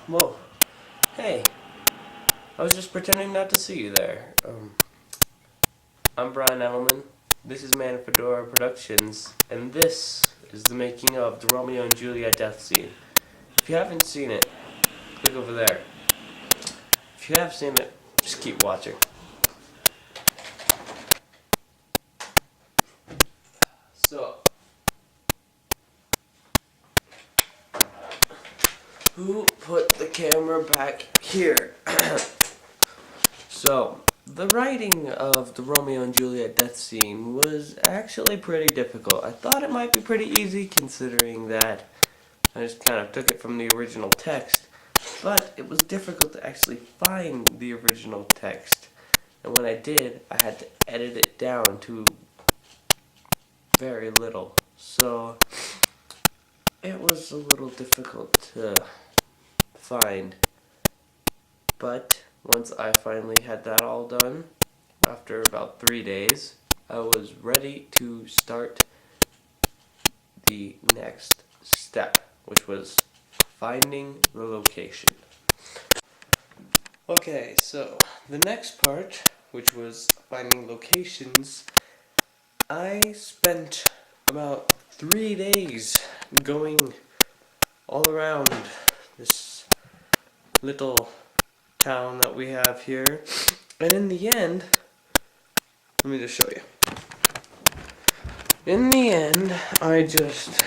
Whoa. Hey. I was just pretending not to see you there. I'm Brian Edelman. This is Man Fedora Productions, and this is the making of the Romeo and Juliet death scene. If you haven't seen it, click over there. If you have seen it, just keep watching. So, who put the camera back here? So, the writing of the Romeo and Juliet death scene was actually pretty difficult. I thought it might be pretty easy considering that I just kind of took it from the original text, but it was difficult to actually find the original text. And when I did, I had to edit it down to very little. So, it was a little difficult to find. But once I finally had that all done, after about 3 days, I was ready to start the next step, which was finding the location. Okay, so the next part, which was finding locations, I spent about 3 days going all around this little town that we have here, and in the end, let me just show you. In the end, I just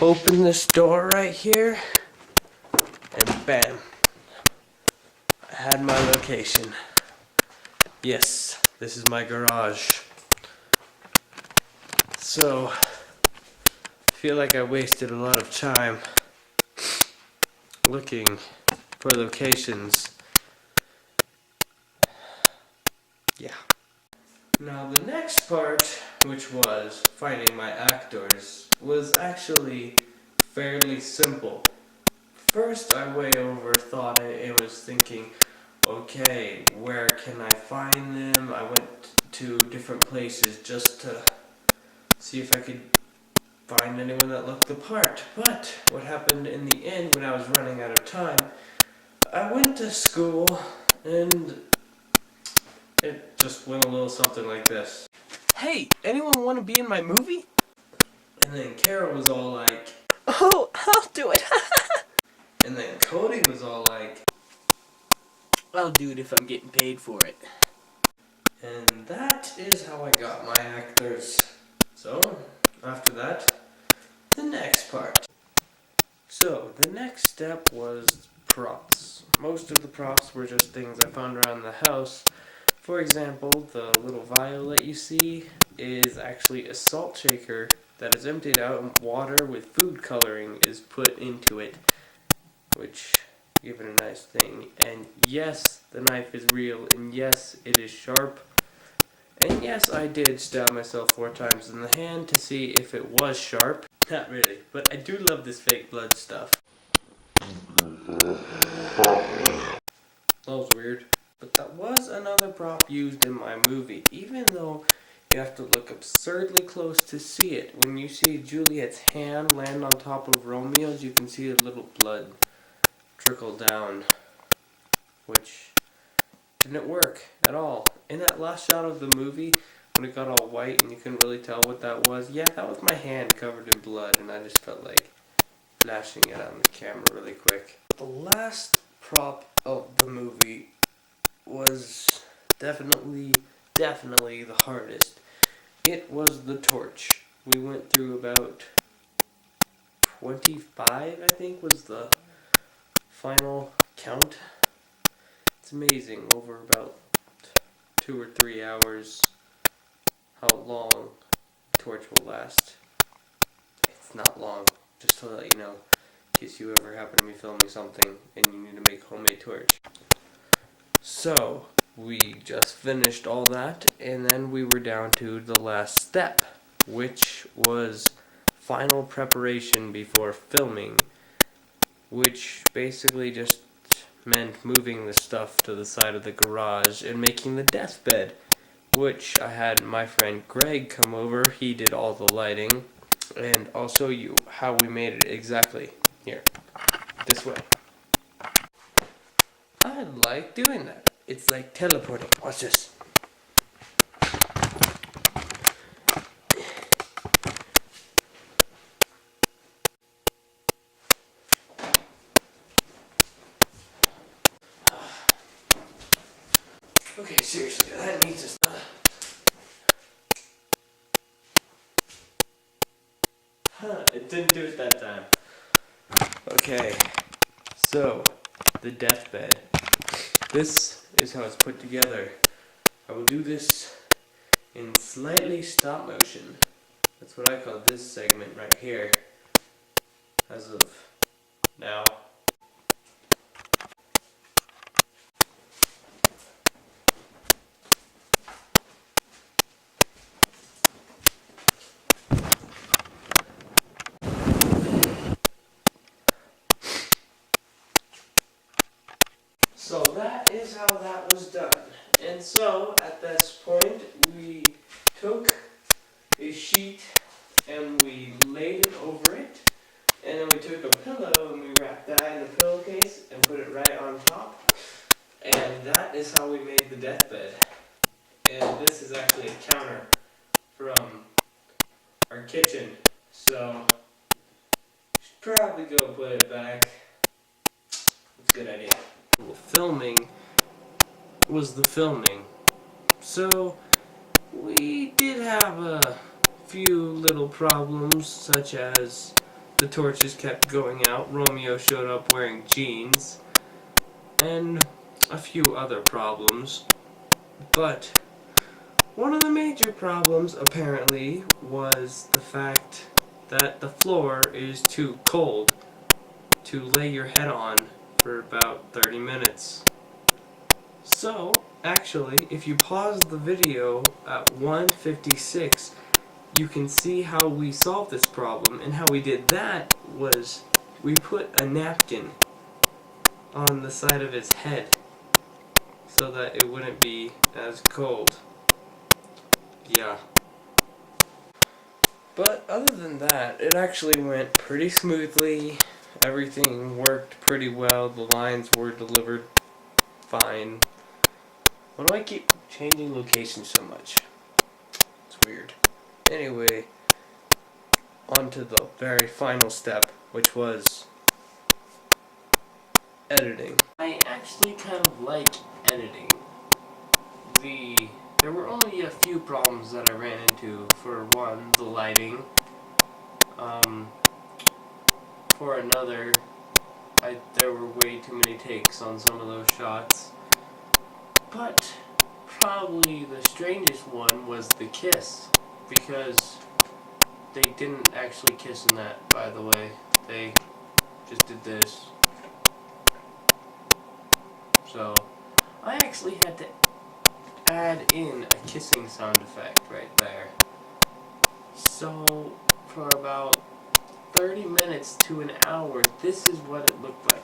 opened this door right here, and bam, I had my location. Yes, this is my garage. So, I feel like I wasted a lot of time looking for locations. Yeah. Now the next part, which was finding my actors, was actually fairly simple. First I way overthought it. I was thinking, okay, where can I find them? I went to different places just to see if I could find anyone that looked the part. But what happened in the end when I was running out of time, I went to school and it just went a little something like this. Hey, anyone want to be in my movie? And then Kara was all like, oh, I'll do it. And then Cody was all like, I'll do it if I'm getting paid for it. And that is how I got my actors. So, after that, the next part. So, the next step was props. Most of the props were just things I found around the house. For example, the little vial that you see is actually a salt shaker that is emptied out and water with food coloring is put into it, which give it a nice thing. And yes, the knife is real, and yes, it is sharp. And yes, I did stab myself 4 times in the hand to see if it was sharp. Not really, but I do love this fake blood stuff. That was weird. But that was another prop used in my movie, even though you have to look absurdly close to see it. When you see Juliet's hand land on top of Romeo's, you can see a little blood trickle down, which didn't work at all. In that last shot of the movie, when it got all white and you couldn't really tell what that was, yeah, that was my hand covered in blood, and I just felt like flashing it on the camera really quick. The last prop of the movie was definitely the hardest. It was the torch. We went through about 25, I think, was the final count. It's amazing, over about 2 or 3 hours, how long the torch will last. It's not long, just to let you know, in case you ever happen to be filming something and you need to make a homemade torch. So, we just finished all that, and then we were down to the last step, which was final preparation before filming, which basically just meant moving the stuff to the side of the garage and making the deathbed, which I had my friend Greg come over. He did all the lighting, and I'll show you how we made it exactly. Here, this way. like doing that. It's like teleporting. Watch this. Okay, seriously, that needs to stop. It didn't do it that time. Okay, so, the deathbed. This is how it's put together. I will do this in slightly stop motion. That's what I call this segment right here, as of now. So that is how that was done. And so, at this point, we took a sheet and we laid it over it. And then we took a pillow and we wrapped that in the pillowcase and put it right on top. And that is how we made the deathbed. And this is actually a counter from our kitchen. So, should probably go put it back. It's a good idea. Filming was the filming. So we did have a few little problems, such as the torches kept going out, Romeo showed up wearing jeans, and a few other problems. But one of the major problems apparently was the fact that the floor is too cold to lay your head on for about 30 minutes. So, actually, if you pause the video at 1:56, you can see how we solved this problem. And how we did that was we put a napkin on the side of his head so that it wouldn't be as cold. Yeah. But other than that, it actually went pretty smoothly. Everything worked pretty well. The lines were delivered fine. Why do I keep changing locations so much? It's weird. Anyway, on to the very final step, which was editing. I actually kind of like editing. There were only a few problems that I ran into. For one, the lighting. For another, there were way too many takes on some of those shots. But probably the strangest one was the kiss, because they didn't actually kiss in that, by the way. They just did this. So I actually had to add in a kissing sound effect right there. So for about 30 minutes to an hour, this is what it looked like.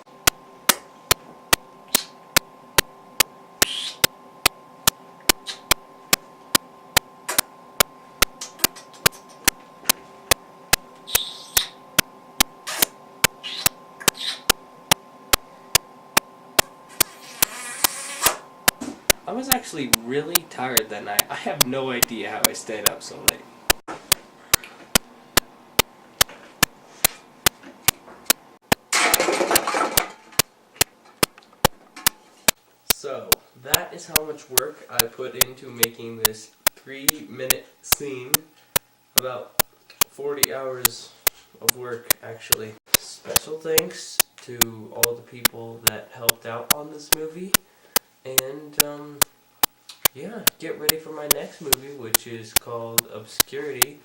I was actually really tired that night. I have no idea how I stayed up so late. So, that is how much work I put into making this 3-minute scene. About 40 hours of work, actually. Special thanks to all the people that helped out on this movie. And, yeah, get ready for my next movie, which is called Obscurity.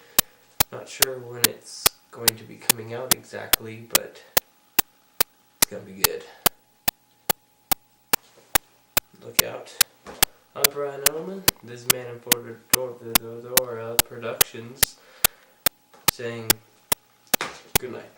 Not sure when it's going to be coming out exactly, but it's gonna be good. Look out. I'm Brian Edelman, this man in Fordora Productions, saying good night.